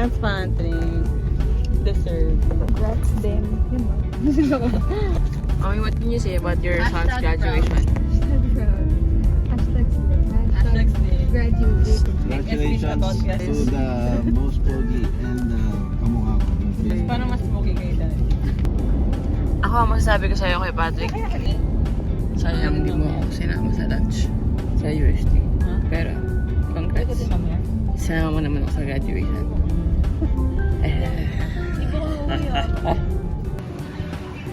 Congrats, Patrick. Deserve. Congrats them. Yun ba? Okay, what can you say about your son's graduation? Hashtag proud. Hashtag Graduate. Congratulations to the most pogi and kamukha ko. Parang mas pogi kayo dahil. Ako, ang masasabi ko sa'yo kay Patrick, sayang hindi mo ako sinama sa lunch sa UST. Pero, congrats. Sinama mo naman ako sa graduation.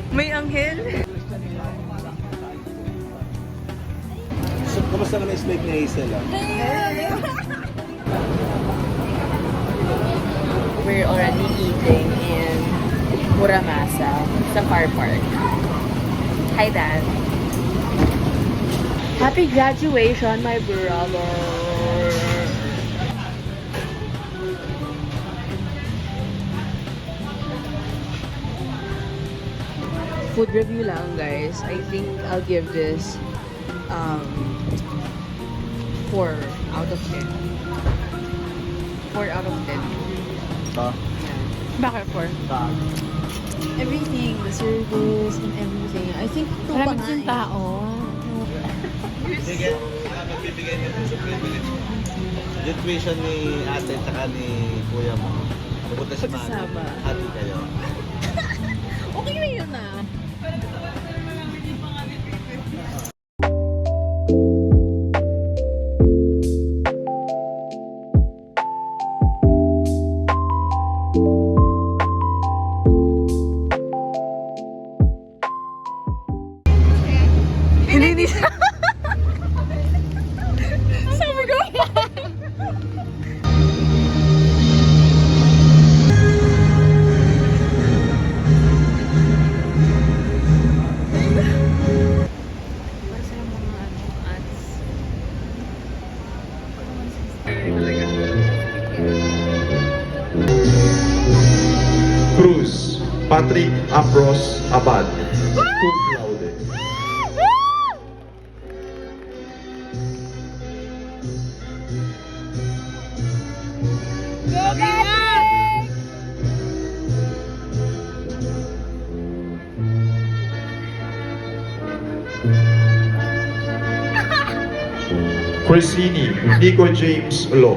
May anghel? So, kamusta ka na-slide ni Hazel? We're already eating in Muramasa sa Car Park. Hi, Dad. Happy graduation, my brother. Food review lang, guys. I think I'll give this 4 out of 10. 4 out of 10. Bakit 4? Everything, the service and everything. I think ito pa Maraming nga din tao. Sige, magbibigay nito sa privilege. Yung tuition ni ate at ni kuya mo. Pupunta si Mami. Pagsasama. Hati kayo. Okay na yun ah. Hindi siya. Sabi ko. Para sa mga ads. Cruz, Patrick Ambros Abad, cum laude. Crescini, Nico James Law,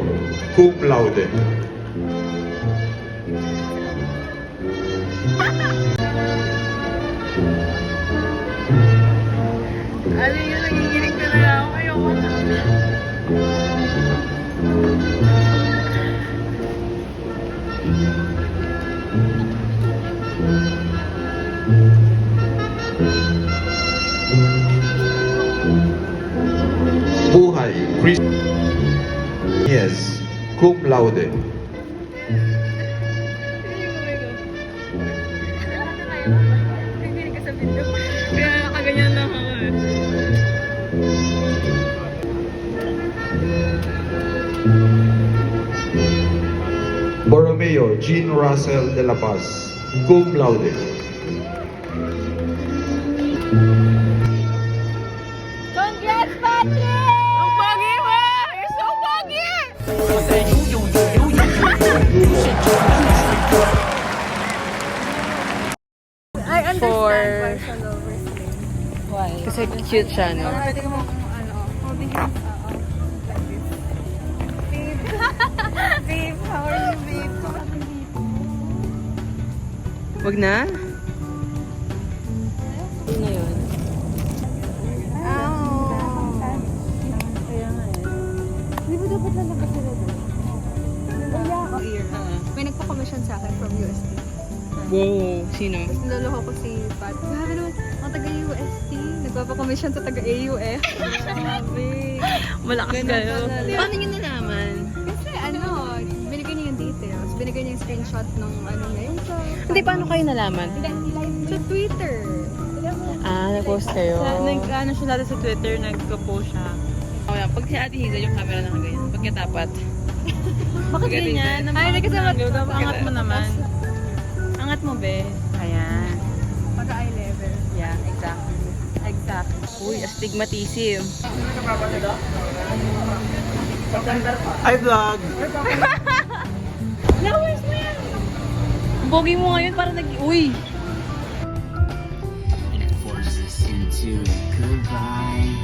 cum laude. Ano yun? Nagiginig na lang ako. Ayoko na. Buhay, Chris. Yes, cum laude. Nagiginig ka sa video. Kaya nakaganyan lang ako eh. Borromeo, Jean Russell de la Paz, cum laude. Congrats, Patrick! Ang pogi mo! You're so pogi! I understand For- why sa lower skin. Why? Kasi cute siya, no? Pwede mo holding hands. Babe. Babe, how are you, babe? Wag na? Ano na yun? Kaya nga eh. Di ba dapat lalabas sila doon? Ear. May nagpa-commission sa akin from UST. Wow, sino? Tapos niloloko ko si Pat. Grabe naman, mga taga-UST. Nagpapa-commission sa taga-AUF. Grabe. Malakas kayo. Paano nyo nalaman? Kasi ano, binigay niya yung details. Binigay niya yung screenshot ng ano niya. Yung sa... Hindi, paano kayo nalaman? Sa Twitter. Ah, nag-post kayo. Nag-ano siya dati sa Twitter, nag-post siya. Oh, yan. Pag si Ate Hazel yung camera na ganyan. Pagkatapat. Bakit Ganito. ganyan? Ay, nagkasama. Angat mo naman. Angat mo, be. Ayan. Pag-eye level. Yeah, exactly. Exactly. Uy, astigmatism. Hi vlog! No, where's pogi mo ngayon, parang uy! and it forces into goodbye.